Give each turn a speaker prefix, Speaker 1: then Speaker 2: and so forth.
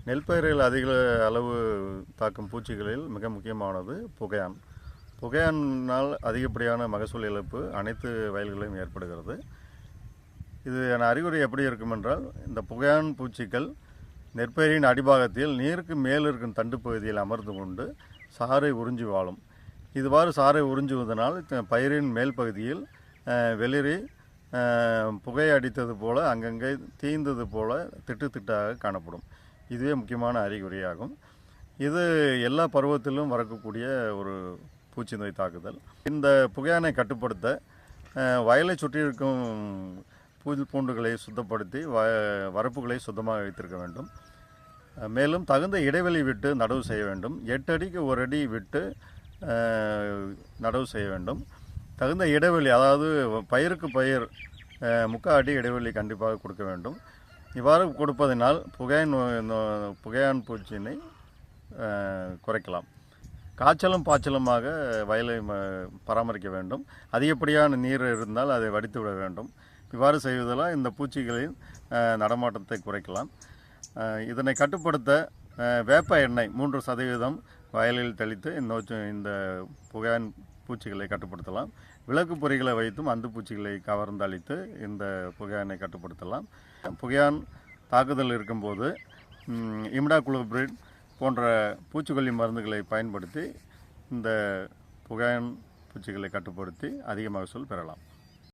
Speaker 1: நெல் பயிரில் அதிக அளவு தாக்கும் பூச்சிகளில் மிக முக்கியமானது புகையான். புகையானால் அதிகப்படியான மகசூல் இழப்பு அனைத்து வயல்களிலும் ஏற்படுகிறது. இது அறிகுறி எப்படி இருக்கும் என்றால், இந்த புகையான் பூச்சிகள் நெற்பயிரின் அடிபாகத்தில் நீருக்கு மேல் இருக்கும் தண்டு பகுதியில் அமர்ந்து கொண்டு சாறை உறிஞ்சி வாழும். இதுவாறு சாறை உறிஞ்சுவதனால் பயிரின் மேல் பகுதியில் வெளிரி புகை அடித்தது போல அங்கங்கே தீய்ந்தது போல திட்டு திட்டாக காணப்படும். இதுவே முக்கியமான அறிகுறியாகும். இது எல்லா பருவத்திலும் வரக்கூடிய ஒரு பூச்சி நோய் தாக்குதல். இந்த புகையானை கட்டுப்படுத்த வயலை சுற்றி இருக்கும் பூண்டுகளை சுத்தப்படுத்தி வரப்புகளை சுத்தமாக வைத்திருக்க வேண்டும். மேலும் தகுந்த இடைவெளி விட்டு நடவு செய்ய வேண்டும். 8 அடிக்கு 1 அடி விட்டு நடவு செய்ய வேண்டும். தகுந்த இடைவெளி, அதாவது பயிருக்கு பயிர் 3/4 அடி இடைவெளி கண்டிப்பாக கொடுக்க வேண்டும். இவ்வாறு கொடுப்பதனால் புகையான் பூச்சியினை குறைக்கலாம். காய்ச்சலும் பாய்ச்சலுமாக வயலை பராமரிக்க வேண்டும். அதிகப்படியான நீர் இருந்தால் அதை வடித்து விட வேண்டும். இவ்வாறு செய்வதால் இந்த பூச்சிகளின் நடமாட்டத்தை குறைக்கலாம். இதனை கட்டுப்படுத்த வேப்ப எண்ணெய் 3% வயலில் தெளித்து இந்த புகையான் பூச்சிகளை கட்டுப்படுத்தலாம். விளக்கு பொறிகளை வைத்தும் அந்த பூச்சிகளை கவர்ந்து அழித்து இந்த புகையானை கட்டுப்படுத்தலாம். புகையான் தாக்குதல் இருக்கும்போது இமிடாகுளோபிரிட் போன்ற பூச்சிக்கொல்லி மருந்துகளை பயன்படுத்தி இந்த புகையான் பூச்சிகளை கட்டுப்படுத்தி அதிக மகசூல் பெறலாம்.